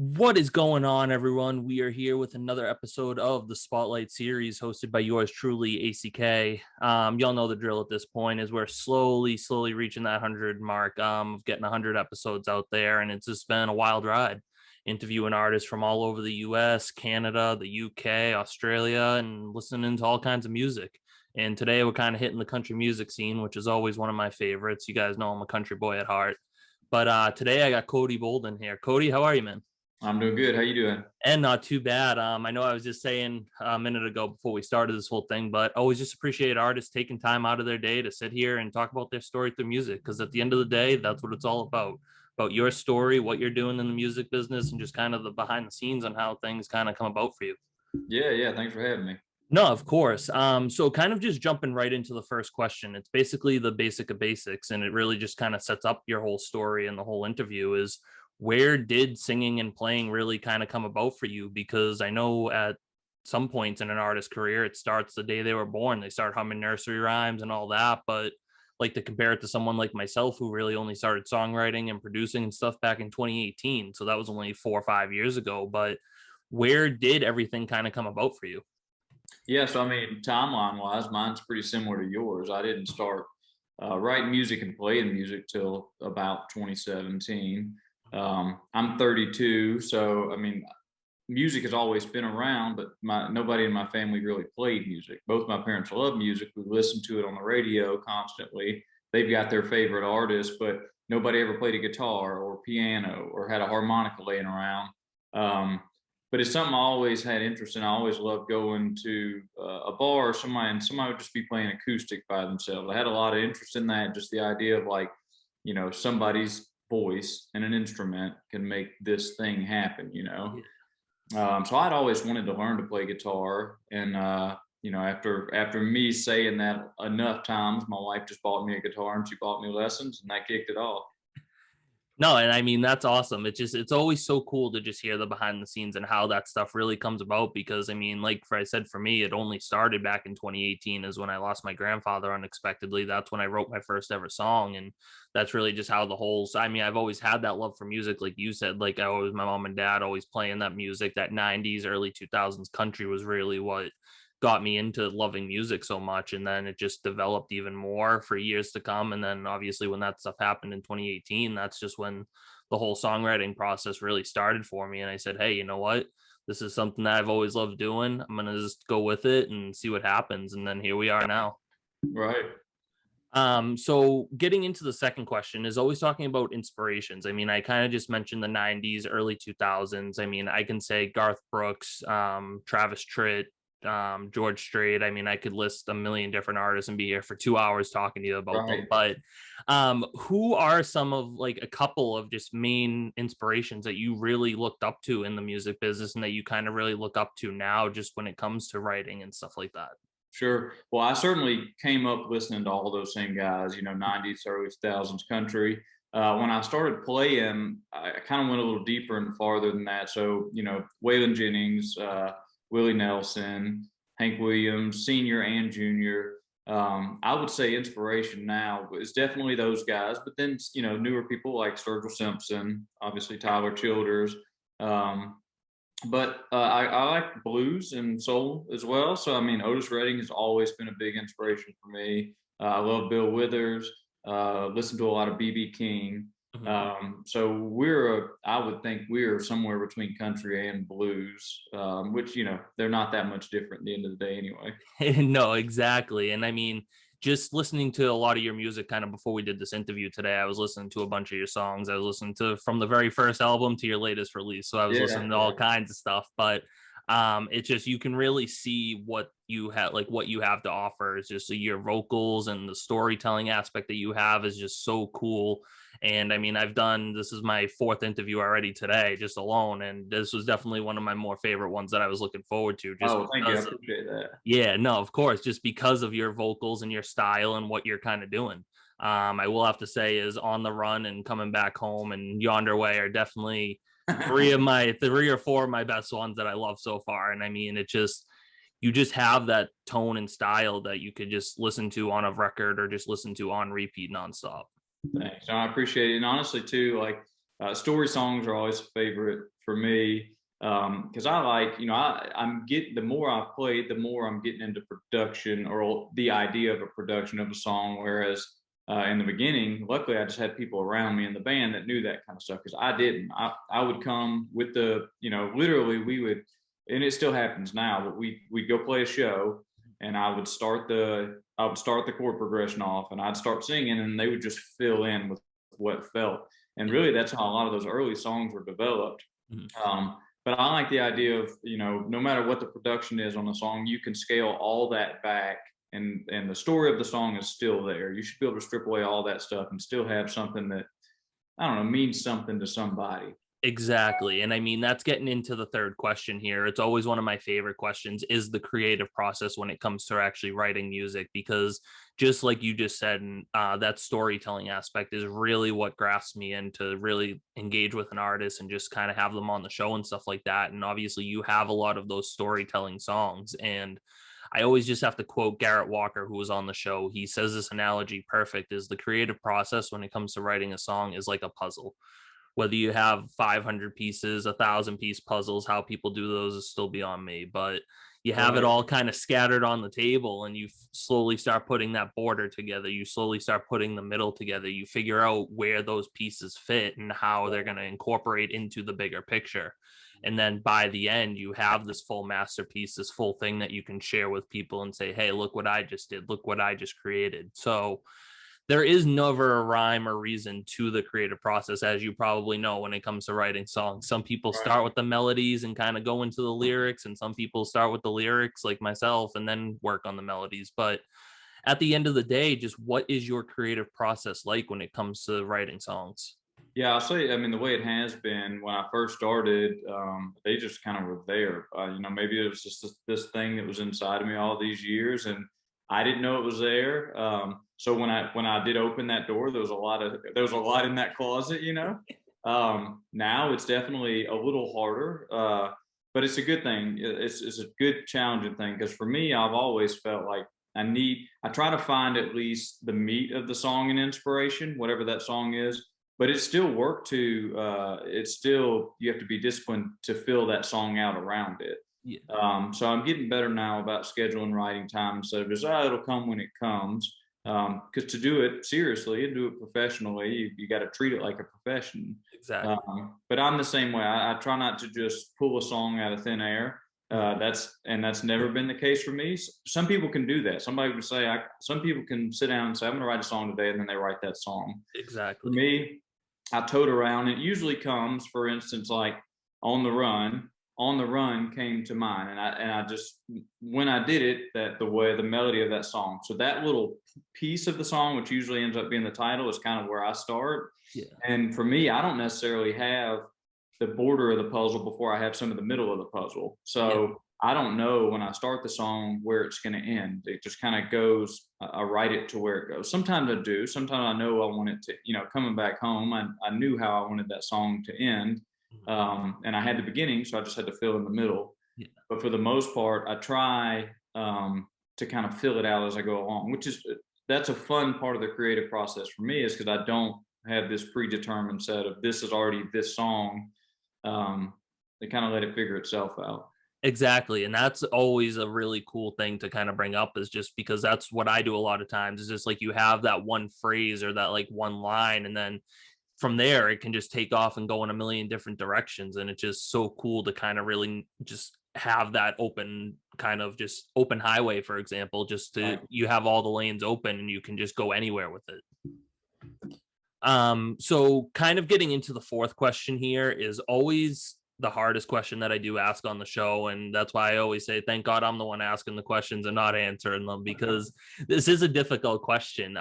What is going on, everyone? We are here with another episode of the Spotlight series hosted by yours truly, ACK. Y'all know the drill at this point is we're slowly reaching that 100 mark of getting 100 episodes out there. And it's just been a wild ride interviewing artists from all over the US, Canada, the UK, Australia, and listening to all kinds of music. And today we're kind of hitting the country music scene, which is always one of my favorites. You guys know I'm a country boy at heart. But today I got Cody Bolden here. Cody, how are you, man? I'm doing good. How you doing? And not too bad. I know I was just saying a minute ago before we started this whole thing, but always just appreciate artists taking time out of their day to sit here and talk about their story through music. Because at the end of the day, that's what it's all about your story, what you're doing in the music business, and just kind of the behind the scenes on how things kind of come about for you. Yeah. Thanks for having me. No, of course. So kind of just jumping right into the first question. It's basically the basic of basics, and it really just kind of sets up your whole story and the whole interview is where did singing and playing really kind of come about for you? Because I know at some points in an artist's career, it starts the day they were born. They start humming nursery rhymes and all that. But like to compare it to someone like myself who really only started songwriting and producing and stuff back in 2018. So that was only 4 or 5 years ago. But where did everything kind of come about for you? Yeah, so I mean, timeline wise, mine's pretty similar to yours. I didn't start writing music and playing music till about 2017. I'm 32, so I mean, music has always been around, but nobody in my family really played music. Both my parents love music. We listen to it on the radio constantly. They've got their favorite artists, but nobody ever played a guitar or piano or had a harmonica laying around. Um, but it's something I always had interest in. I always loved going to a bar or somebody would just be playing acoustic by themselves. I had a lot of interest in that, just the idea of like, somebody's voice and an instrument can make this thing happen, so I'd always wanted to learn to play guitar, and after me saying that enough times, my wife just bought me a guitar and she bought me lessons, and that kicked it off. No, and I mean that's awesome. It's always so cool to just hear the behind the scenes and how that stuff really comes about because I mean, like I said, for me, it only started back in 2018 is when I lost my grandfather unexpectedly. That's when I wrote my first ever song. And that's really just how the whole I mean, I've always had that love for music, like you said, like I always my mom and dad always playing that music, that 90s, early 2000s country was really what got me into loving music so much, and then it just developed even more for years to come. And then obviously when that stuff happened in 2018, that's just when the whole songwriting process really started for me, and I said, hey, you know what, this is something that I've always loved doing. I'm gonna just go with it and see what happens, and then here we are now. Right. So getting into the second question is always talking about inspirations. I mean, I kind of just mentioned the 90s, early 2000s. I mean, I can say Garth Brooks, Travis Tritt, George Strait. I mean, I could list a million different artists and be here for 2 hours talking to you about them. Right. But who are some of like a couple of just main inspirations that you really looked up to in the music business and that you kind of really look up to now just when it comes to writing and stuff like that? Sure. Well, I certainly came up listening to all those same guys, 90s, early 2000s country. When I started playing, I kind of went a little deeper and farther than that. So, Waylon Jennings, Willie Nelson, Hank Williams, senior and junior. I would say inspiration now is definitely those guys, but then, newer people like Sturgill Simpson, obviously Tyler Childers. But I like blues and soul as well. So, I mean, Otis Redding has always been a big inspiration for me. I love Bill Withers, listen to a lot of B.B. King. So I would think we're somewhere between country and blues, which, they're not that much different at the end of the day anyway. No, exactly. And I mean, just listening to a lot of your music kind of before we did this interview today, I was listening to a bunch of your songs. I was listening to from the very first album to your latest release. So I was Yeah, listening to all kinds of stuff, but it's just you can really see what you have, like what you have to offer is just your vocals, and the storytelling aspect that you have is just so cool. And I mean, this is my fourth interview already today, just alone. And this was definitely one of my more favorite ones that I was looking forward to just Oh, thank you. I because appreciate that. yeah, no, of course, just because of your vocals and your style and what you're kind of doing. I will have to say is On the Run and Coming Back Home and Yonder Way are definitely three or four of my best ones that I love so far. And I mean, you just have that tone and style that you could just listen to on a record or just listen to on repeat nonstop. Thanks. No, I appreciate it. And honestly, too, like story songs are always a favorite for me, because I like, I'm getting, the more I play, the more I'm getting into production or the idea of a production of a song. Whereas in the beginning, luckily, I just had people around me in the band that knew that kind of stuff, because I didn't. I would come with literally we would, and it still happens now, but we'd go play a show, and I would start the chord progression off, and I'd start singing, and they would just fill in with what felt. And really, that's how a lot of those early songs were developed. But I like the idea of, no matter what the production is on a song, you can scale all that back, and the story of the song is still there. You should be able to strip away all that stuff and still have something that, I don't know, means something to somebody. Exactly. And I mean, that's getting into the third question here. It's always one of my favorite questions, is the creative process when it comes to actually writing music, because just like you just said, that storytelling aspect is really what grasps me in to really engage with an artist and just kind of have them on the show and stuff like that. And obviously you have a lot of those storytelling songs. And I always just have to quote Garrett Walker, who was on the show. He says this analogy perfect, is the creative process when it comes to writing a song is like a puzzle. Whether you have 500 pieces, 1,000 piece puzzles, how people do those is still beyond me. But you have it all kind of scattered on the table, and you slowly start putting that border together. You slowly start putting the middle together. You figure out where those pieces fit and how they're going to incorporate into the bigger picture. And then by the end, you have this full masterpiece, this full thing that you can share with people and say, hey, look what I just did. Look what I just created. So there is never a rhyme or reason to the creative process, as you probably know, when it comes to writing songs. Some people start with the melodies and kind of go into the lyrics, and some people start with the lyrics, like myself, and then work on the melodies. But at the end of the day, just what is your creative process like when it comes to writing songs? Yeah, I'll say, I mean, the way it has been when I first started, they just kind of were there. Maybe it was just this thing that was inside of me all these years, and I didn't know it was there. So when I did open that door, there was a lot in that closet. Now it's definitely a little harder, but it's a good thing. It's a good challenging thing, because for me, I've always felt like I try to find at least the meat of the song and inspiration, whatever that song is. But it's still work you have to be disciplined to fill that song out around it. Yeah. So I'm getting better now about scheduling writing time instead of just, it'll come when it comes. Because to do it seriously and do it professionally, you got to treat it like a profession. Exactly. But I'm the same way. I try not to just pull a song out of thin air. That's never been the case for me. Some people can do that. Somebody would say, some people can sit down and say, I'm going to write a song today, and then they write that song. Exactly. For me, I tote around. It usually comes, for instance, like on the run. On the Run came to mind, and I just, when I did it, the melody of that song. So that little piece of the song, which usually ends up being the title, is kind of where I start. Yeah. And for me, I don't necessarily have the border of the puzzle before I have some of the middle of the puzzle. So I don't know when I start the song where it's going to end. It just kind of goes. I write it to where it goes. Sometimes I do. Sometimes I know I want it to. Coming back home, I knew how I wanted that song to end. And I had the beginning, so I just had to fill in the middle. Yeah. But for the most part, I try to kind of fill it out as I go along, that's a fun part of the creative process for me, is because I don't have this predetermined set of this is already this song. They kind of let it figure itself out. Exactly. And that's always a really cool thing to kind of bring up, is just because that's what I do a lot of times, is just like you have that one phrase or that like one line, and then from there it can just take off and go in a million different directions. And it's just so cool to kind of really just have that open highway, for example, just to, you have all the lanes open and you can just go anywhere with it. So kind of getting into the fourth question here is always the hardest question that I do ask on the show. And that's why I always say, thank God I'm the one asking the questions and not answering them, because this is a difficult question.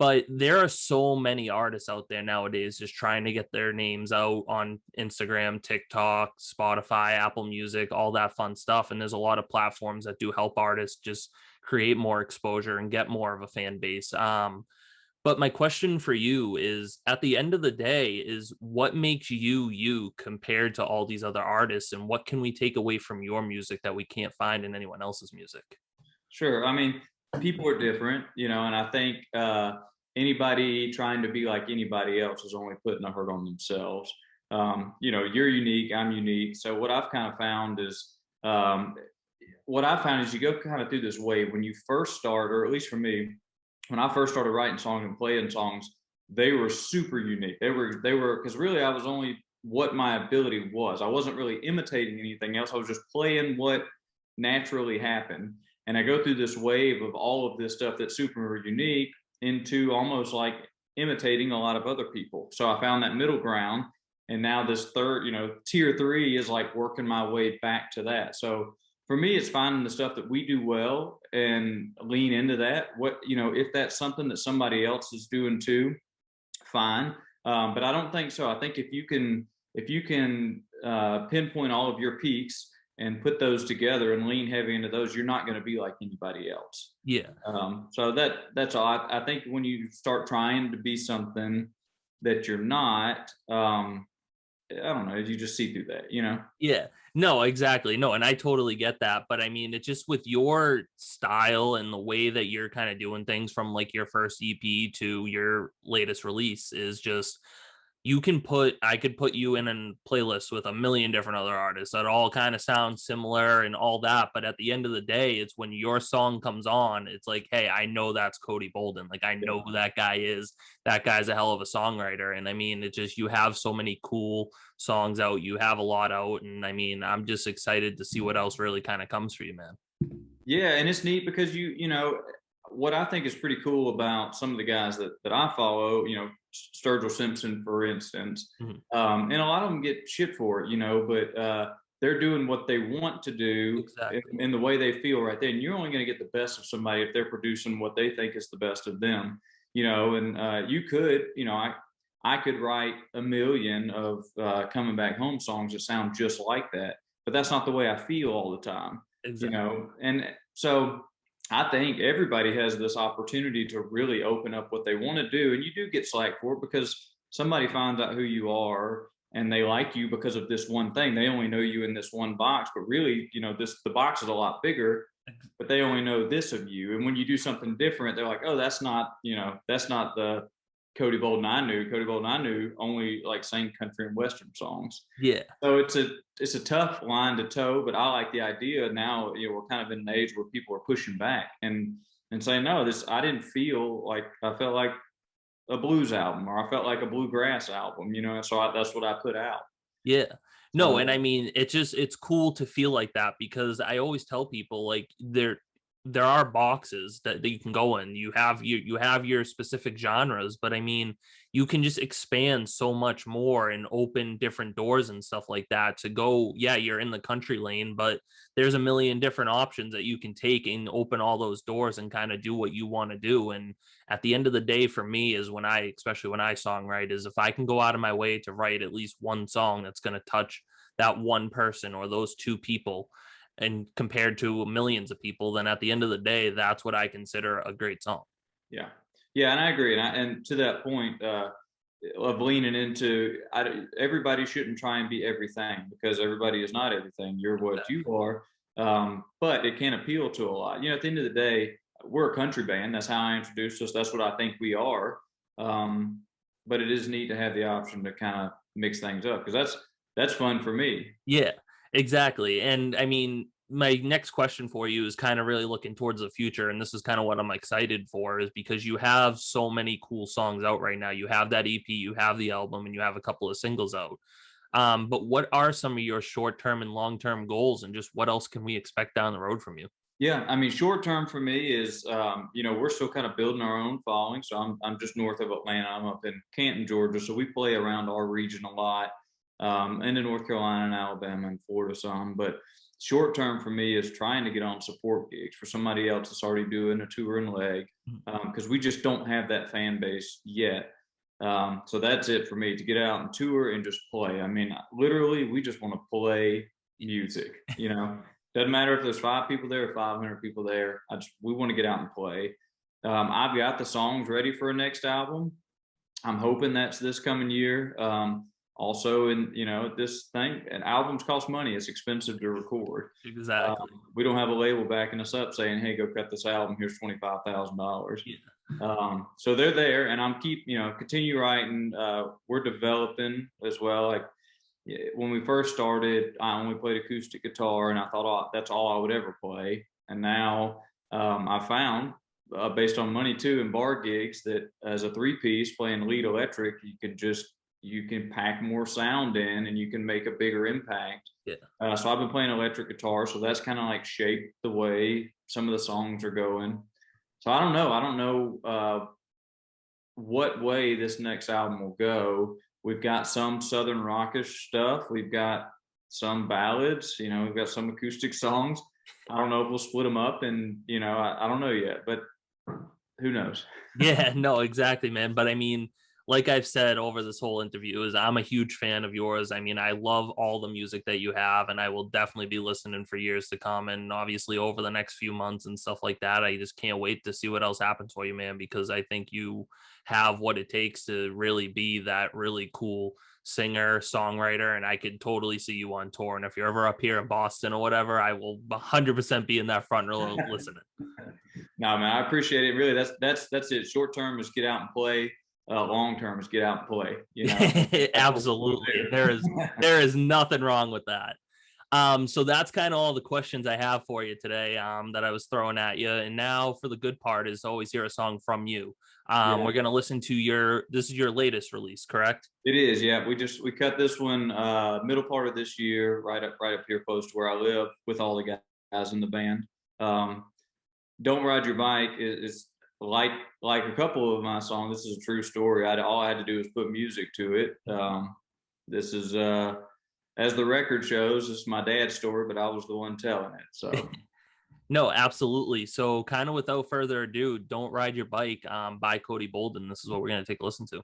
But there are so many artists out there nowadays just trying to get their names out on Instagram, TikTok, Spotify, Apple Music, all that fun stuff. And there's a lot of platforms that do help artists just create more exposure and get more of a fan base. But my question for you is, at the end of the day, is what makes you compared to all these other artists, and what can we take away from your music that we can't find in anyone else's music? Sure. I mean, people are different, and I think anybody trying to be like anybody else is only putting a hurt on themselves. you're unique, I'm unique. So what I've kind of found is, you go kind of through this wave when you first start, or at least for me, when I first started writing songs and playing songs, they were super unique. They were because really I was only what my ability was. I wasn't really imitating anything else. I was just playing what naturally happened. And I go through this wave of all of this stuff that's super unique into almost like imitating a lot of other people. So I found that middle ground. And now this third, tier three is like working my way back to that. So for me, it's finding the stuff that we do well and lean into that. If that's something that somebody else is doing too, fine. But I don't think so. I think if you can pinpoint all of your peaks and put those together and lean heavy into those, you're not going to be like anybody else. Yeah. So that's all. I think when you start trying to be something that you're not, I don't know, you just see through that. Yeah, no, exactly. No, and I totally get that. But I mean, it's just with your style and the way that you're kind of doing things from like your first EP to your latest release is just I could put you in a playlist with a million different other artists that all kind of sound similar and all that. But at the end of the day, it's when your song comes on, it's like, hey, I know that's Cody Bolden. Like, I know who that guy is. That guy's a hell of a songwriter. And I mean, it's just, you have so many cool songs out. You have a lot out. And I mean, I'm just excited to see what else really kind of comes for you, man. Yeah, and it's neat because what I think is pretty cool about some of the guys that I follow, Sturgill Simpson, for instance, and a lot of them get shit for it, but they're doing what they want to do Exactly. in the way they feel right there. And you're only going to get the best of somebody if they're producing what they think is the best of them, and you could, I could write a million of coming back home songs that sound just like that, but that's not the way I feel all the time, Exactly. and so I think everybody has this opportunity to really open up what they want to do. And you do get slack for it because somebody finds out who you are and they like you because of this one thing. They only know you in this one box, but really, the box is a lot bigger, but they only know this of you. And when you do something different, they're like, oh, that's not the Cody Bolden I knew. Cody Bolden I knew only like sang country and western songs. Yeah. So it's a tough line to toe, but I like the idea. Now we're kind of in an age where people are pushing back and saying, no, this I didn't feel like I felt like a blues album or I felt like a bluegrass album, so that's what I put out. Yeah. No, and So I mean, it's cool to feel like that because I always tell people like there are boxes that you can go in. You have your specific genres, but I mean, you can just expand so much more and open different doors and stuff like that to go, yeah, you're in the country lane, but there's a million different options that you can take and open all those doors and kind of do what you want to do. And at the end of the day, for me, is especially when I songwrite, is if I can go out of my way to write at least one song that's going to touch that one person or those two people, and compared to millions of people, then at the end of the day, that's what I consider a great song. yeah, yeah, and I agree. And to that point of leaning into, everybody shouldn't try and be everything because everybody is not everything. You're what you are, but it can appeal to a lot. At the end of the day, we're a country band. That's how I introduced us. That's what I think we are. But it is neat to have the option to kind of mix things up because that's fun for me. Yeah, exactly. And I mean, my next question for you is kind of really looking towards the future. And this is kind of what I'm excited for, is because you have so many cool songs out right now. You have that EP, you have the album, and you have a couple of singles out. But what are some of your short-term and long-term goals, and just what else can we expect down the road from you? Yeah, I mean, short term for me is, we're still kind of building our own following. So I'm just north of Atlanta. I'm up in Canton, Georgia. So we play around our region a lot, and in North Carolina and Alabama and Florida some. But short term for me is trying to get on support gigs for somebody else that's already doing a tour and leg, because we just don't have that fan base yet. So that's it for me, to get out and tour and just play. I mean, literally, we just want to play music. Doesn't matter if there's 5 people there or 500 people there. We want to get out and play. I've got the songs ready for a next album. I'm hoping that's this coming year. Also, this thing, and albums cost money. It's expensive to record. Exactly. We don't have a label backing us up saying, "Hey, go cut this album. Here's $25,000." Yeah. So they're there, and continue writing. We're developing as well. Like when we first started, I only played acoustic guitar, and I thought, oh, that's all I would ever play. And now I found, based on money too, and bar gigs, that as a three-piece playing lead electric, you can pack more sound in, and you can make a bigger impact. Yeah. So I've been playing electric guitar, so that's kind of like shaped the way some of the songs are going. So I don't know. I don't know what way this next album will go. We've got some southern rockish stuff. We've got some ballads. We've got some acoustic songs. I don't know if we'll split them up, and I don't know yet, but who knows? Yeah, no, exactly, man. But I mean, like I've said over this whole interview, is I'm a huge fan of yours. I mean, I love all the music that you have, and I will definitely be listening for years to come. And obviously over the next few months and stuff like that, I just can't wait to see what else happens for you, man, because I think you have what it takes to really be that really cool singer, songwriter, and I could totally see you on tour. And if you're ever up here in Boston or whatever, I will 100% be in that front row listening. No, man, I appreciate it. Really, that's it. Short term is get out and play. Long term is get out and play. Absolutely. There is nothing wrong with that. So that's kind of all the questions I have for you today, that I was throwing at you. And now for the good part is always hear a song from you. Yeah. We're gonna listen to this is your latest release, correct? It is, yeah. We cut this one middle part of this year, right up here close to where I live, with all the guys in the band. Don't Ride Your Bike is like a couple of my songs. This is a true story. All I had to do was put music to it. This is as the record shows, this is my dad's story, but I was the one telling it. So No, absolutely. So kind of without further ado, Don't Ride Your Bike by Cody Bolden. This is what we're gonna take a listen to.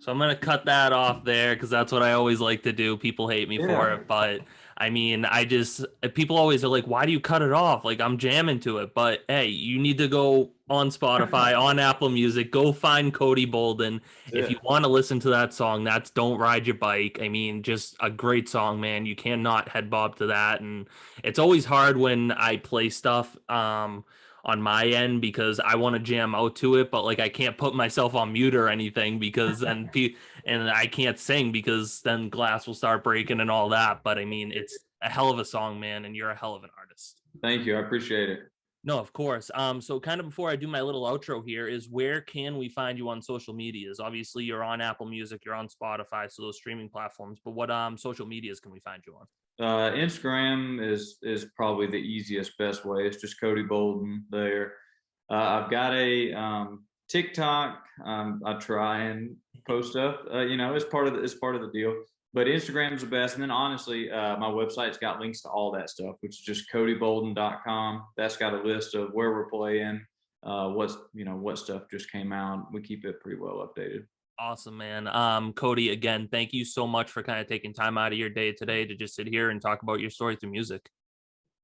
So I'm going to cut that off there because that's what I always like to do. People hate me for it. But I mean, people always are like, why do you cut it off? Like, I'm jamming to it. But hey, you need to go on Spotify, on Apple Music, go find Cody Bolden. If you want to listen to that song, that's Don't Ride Your Bike. I mean, just a great song, man. You cannot head bob to that. And it's always hard when I play stuff on my end because I want to jam out to it, but like I can't put myself on mute or anything because then and I can't sing because then glass will start breaking and all that. But I mean, it's a hell of a song, man, and you're a hell of an artist. Thank you. I appreciate it. No, of course. So kind of before I do my little outro here is where can we find you on social medias? Obviously you're on Apple Music, you're on Spotify, so those streaming platforms, but what social medias can we find you on? Instagram is probably the easiest, best way. It's just Cody Bolden there. I've got a TikTok. I try and post stuff. It's part of the deal. But Instagram's the best. And then honestly, my website's got links to all that stuff, which is just codybolden.com. That's got a list of where we're playing, what stuff just came out. We keep it pretty well updated. Awesome, man. Cody, again, thank you so much for kind of taking time out of your day today to just sit here and talk about your story through music.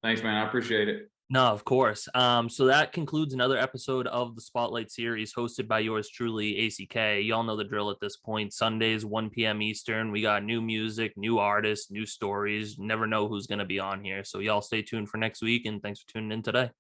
Thanks, man. I appreciate it. No, of course. So that concludes another episode of the Spotlight series hosted by yours truly, ACK. Y'all know the drill at this point. Sundays, 1 p.m. Eastern. We got new music, new artists, new stories. Never know who's going to be on here. So y'all stay tuned for next week, and thanks for tuning in today.